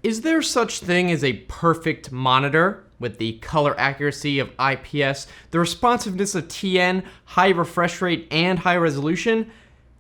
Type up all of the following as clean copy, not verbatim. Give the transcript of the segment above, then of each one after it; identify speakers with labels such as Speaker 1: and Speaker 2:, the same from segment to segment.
Speaker 1: Is there such thing as a perfect monitor with the color accuracy of IPS, the responsiveness of TN, high refresh rate, and high resolution?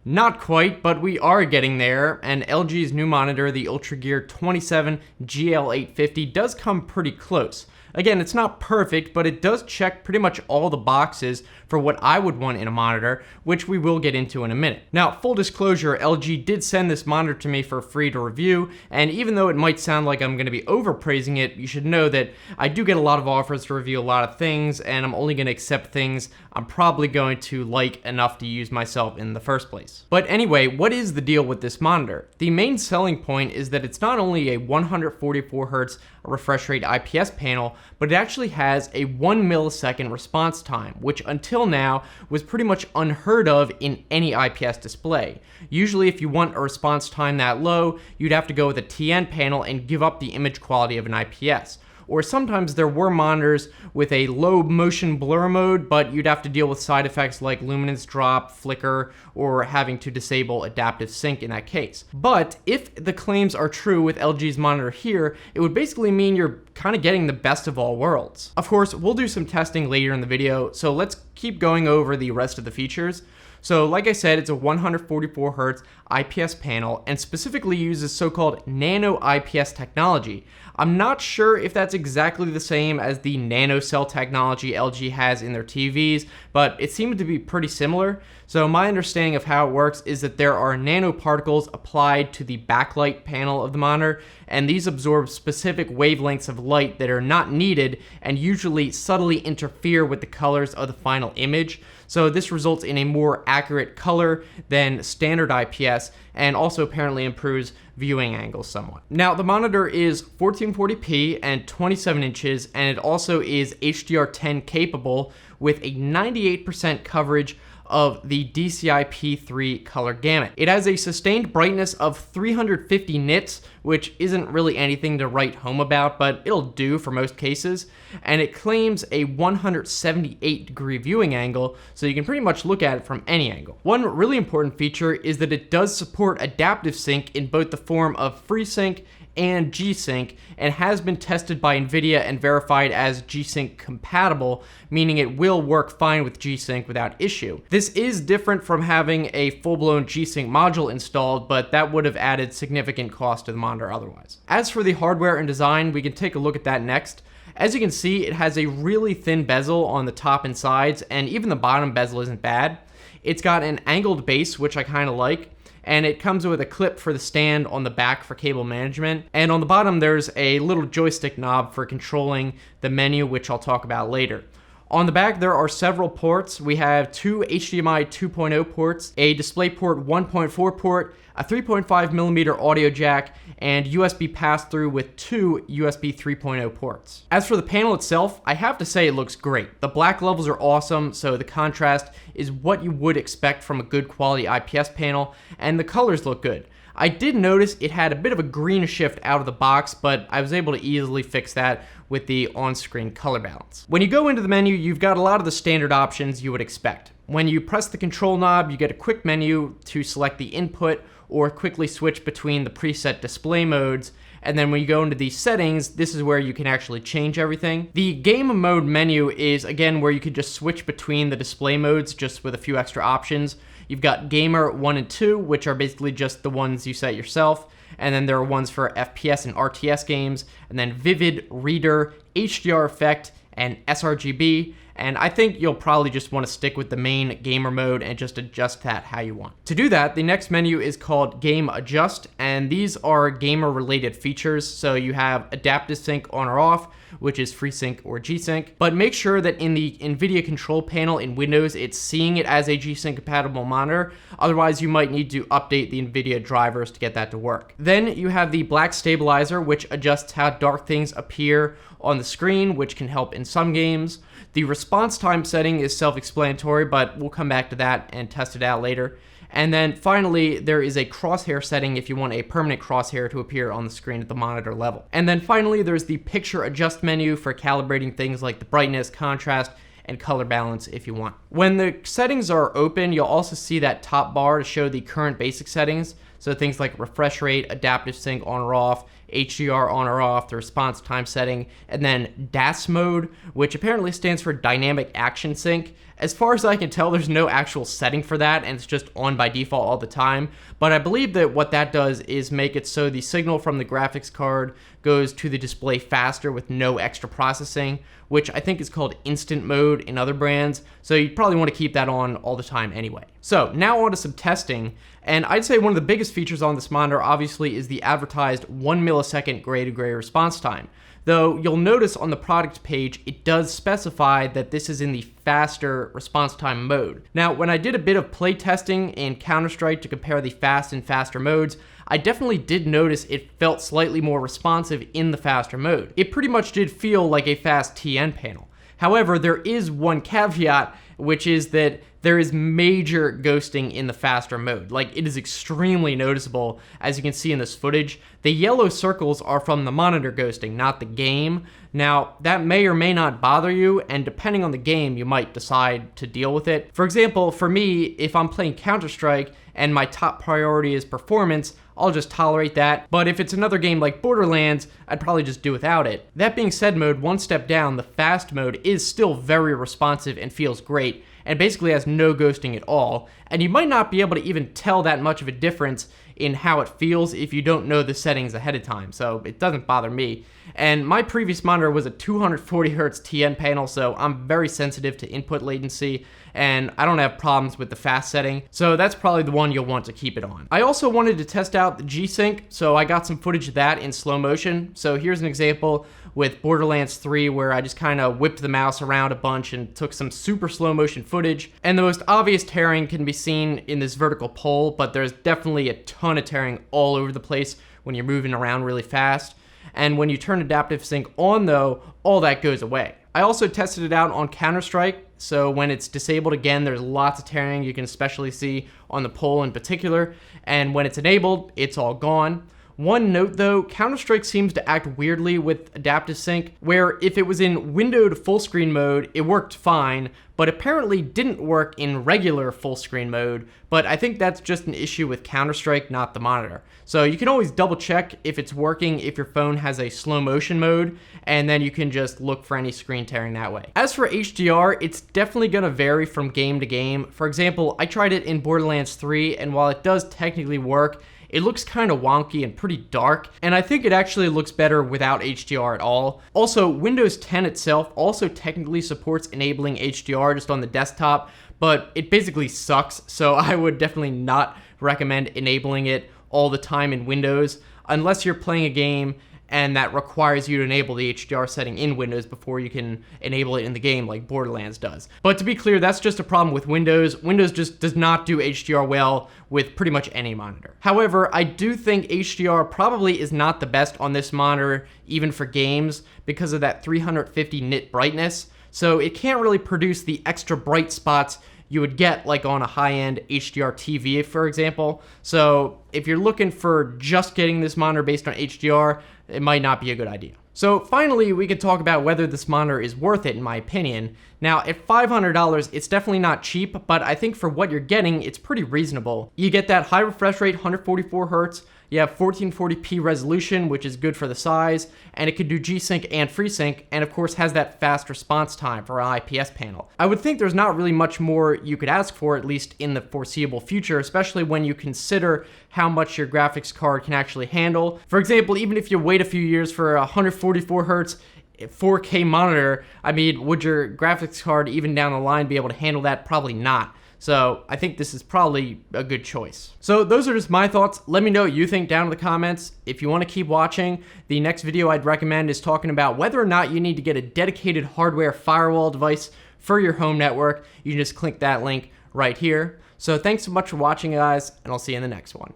Speaker 1: Not quite, but we are getting there, and LG's new monitor, the UltraGear 27GL850, does come pretty close. Again, it's not perfect, but it does check pretty much all the boxes for what I would want in a monitor, which we will get into in a minute. Now, full disclosure, LG did send this monitor to me for free to review, and even though it might sound like I'm going to be overpraising it, you should know that I do get a lot of offers to review a lot of things, and I'm only going to accept things I'm probably going to like enough to use myself in the first place. But anyway, what is the deal with this monitor? The main selling point is that it's not only a 144Hz refresh rate IPS panel, but it actually has a 1 millisecond response time, which until now was pretty much unheard of in any IPS display. Usually if you want a response time that low, you'd have to go with a TN panel and give up the image quality of an IPS. Or sometimes there were monitors with a low motion blur mode, but you'd have to deal with side effects like luminance drop, flicker, or having to disable adaptive sync in that case. But if the claims are true with LG's monitor here, it would basically mean you're kind of getting the best of all worlds. Of course, we'll do some testing later in the video, so let's keep going over the rest of the features. So like I said, it's a 144Hz IPS panel and specifically uses so-called nano IPS technology. I'm not sure if that's exactly the same as the nanocell technology LG has in their TVs, but it seemed to be pretty similar. So my understanding of how it works is that there are nanoparticles applied to the backlight panel of the monitor, and these absorb specific wavelengths of light that are not needed and usually subtly interfere with the colors of the final image. So this results in a more accurate color than standard IPS and also apparently improves viewing angles somewhat. Now the monitor is 1440p and 27 inches, and it also is HDR10 capable with a 98% coverage of the DCI-P3 color gamut. It has a sustained brightness of 350 nits, which isn't really anything to write home about, but it'll do for most cases. And it claims a 178-degree viewing angle, so you can pretty much look at it from any angle. One really important feature is that it does support adaptive sync in both the form of FreeSync and GSync, and has been tested by NVIDIA and verified as GSync compatible, meaning it will work fine with GSync without issue. This is different from having a full-blown GSync module installed, but that would have added significant cost to the monitor otherwise. As for the hardware and design, we can take a look at that next. As you can see, it has a really thin bezel on the top and sides, and even the bottom bezel isn't bad. It's got an angled base, which I kind of like, and it comes with a clip for the stand on the back for cable management. And on the bottom, there's a little joystick knob for controlling the menu, which I'll talk about later. On the back, there are several ports. We have two HDMI 2.0 ports, a DisplayPort 1.4 port, a 3.5mm audio jack, and USB pass-through with two USB 3.0 ports. As for the panel itself, I have to say it looks great. The black levels are awesome, so the contrast is what you would expect from a good quality IPS panel, and the colors look good. I did notice it had a bit of a green shift out of the box, but I was able to easily fix that with the on-screen color balance. When you go into the menu, you've got a lot of the standard options you would expect. When you press the control knob, you get a quick menu to select the input or quickly switch between the preset display modes. And then when you go into the settings, this is where you can actually change everything. The game mode menu is, again, where you can just switch between the display modes just with a few extra options. You've got Gamer 1 and 2, which are basically just the ones you set yourself. And then there are ones for FPS and RTS games, and then Vivid, Reader, HDR Effect, and sRGB. And I think you'll probably just want to stick with the main gamer mode and just adjust that how you want. To do that, the next menu is called Game Adjust, and these are gamer related features. So you have adaptive sync on or off, which is FreeSync or GSync, but make sure that in the NVIDIA control panel in Windows, it's seeing it as a GSync compatible monitor. Otherwise, you might need to update the NVIDIA drivers to get that to work. Then you have the black stabilizer, which adjusts how dark things appear on the screen, which can help in some games. The response time setting is self-explanatory, but we'll come back to that and test it out later. And then finally, there is a crosshair setting if you want a permanent crosshair to appear on the screen at the monitor level. And then finally, there's the picture adjust menu for calibrating things like the brightness, contrast, and color balance if you want. When the settings are open, you'll also see that top bar to show the current basic settings. So things like refresh rate, adaptive sync on or off, HDR on or off, the response time setting, and then DAS mode, which apparently stands for dynamic action sync. As far as I can tell, there's no actual setting for that, and it's just on by default all the time. But I believe that what that does is make it so the signal from the graphics card goes to the display faster with no extra processing, which I think is called instant mode in other brands. So you'd probably want to keep that on all the time anyway. So now on to some testing. And I'd say one of the biggest features on this monitor obviously is the advertised 1 millisecond gray-to-gray response time. Though you'll notice on the product page, it does specify that this is in the faster response time mode. Now, when I did a bit of play testing in Counter-Strike to compare the fast and faster modes, I definitely did notice it felt slightly more responsive in the faster mode. It pretty much did feel like a fast TN panel. However, there is one caveat, which is that there is major ghosting in the faster mode. Like, it is extremely noticeable, as you can see in this footage. The yellow circles are from the monitor ghosting, not the game. Now, that may or may not bother you, and depending on the game, you might decide to deal with it. For example, for me, if I'm playing Counter-Strike and my top priority is performance, I'll just tolerate that. But if it's another game like Borderlands, I'd probably just do without it. That being said, mode, one step down, the fast mode is still very responsive and feels great, and basically has no ghosting at all. And you might not be able to even tell that much of a difference in how it feels if you don't know the settings ahead of time, so it doesn't bother me. And my previous monitor was a 240 Hz TN panel, so I'm very sensitive to input latency, and I don't have problems with the fast setting, so that's probably the one you'll want to keep it on. I also wanted to test out the G-Sync, so I got some footage of that in slow motion. So here's an example with Borderlands 3 where I just kind of whipped the mouse around a bunch and took some super slow motion footage. And the most obvious tearing can be seen in this vertical pole, but there's definitely a ton of tearing all over the place when you're moving around really fast. And when you turn adaptive sync on though, all that goes away. I also tested it out on Counter-Strike, so when it's disabled again, there's lots of tearing you can especially see on the pole in particular, and when it's enabled, it's all gone. One note though, Counter-Strike seems to act weirdly with adaptive sync, where if it was in windowed full screen mode, it worked fine, but apparently didn't work in regular full screen mode, but I think that's just an issue with Counter-Strike, not the monitor. So you can always double check if it's working if your phone has a slow motion mode, and then you can just look for any screen tearing that way. As for HDR, it's definitely gonna vary from game to game. For example, I tried it in Borderlands 3, and while it does technically work, it looks kind of wonky and pretty dark, and I think it actually looks better without HDR at all. Also, Windows 10 itself also technically supports enabling HDR just on the desktop, but it basically sucks, so I would definitely not recommend enabling it all the time in Windows, unless you're playing a game and that requires you to enable the HDR setting in Windows before you can enable it in the game like Borderlands does. But to be clear, that's just a problem with Windows. Windows just does not do HDR well with pretty much any monitor. However, I do think HDR probably is not the best on this monitor, even for games, because of that 350 nit brightness. So it can't really produce the extra bright spots you would get like on a high-end HDR TV, for example. So if you're looking for just getting this monitor based on HDR, it might not be a good idea. So finally, we can talk about whether this monitor is worth it, in my opinion. Now, at $500, it's definitely not cheap, but I think for what you're getting, it's pretty reasonable. You get that high refresh rate, 144 Hz, you have 1440p resolution, which is good for the size, and it can do G-Sync and FreeSync, and of course has that fast response time for an IPS panel. I would think there's not really much more you could ask for, at least in the foreseeable future, especially when you consider how much your graphics card can actually handle. For example, even if you wait a few years for a 144 Hz 4K monitor, I mean, would your graphics card even down the line be able to handle that? Probably not. So I think this is probably a good choice. So those are just my thoughts. Let me know what you think down in the comments. If you want to keep watching, the next video I'd recommend is talking about whether or not you need to get a dedicated hardware firewall device for your home network. You can just click that link right here. So thanks so much for watching, guys, and I'll see you in the next one.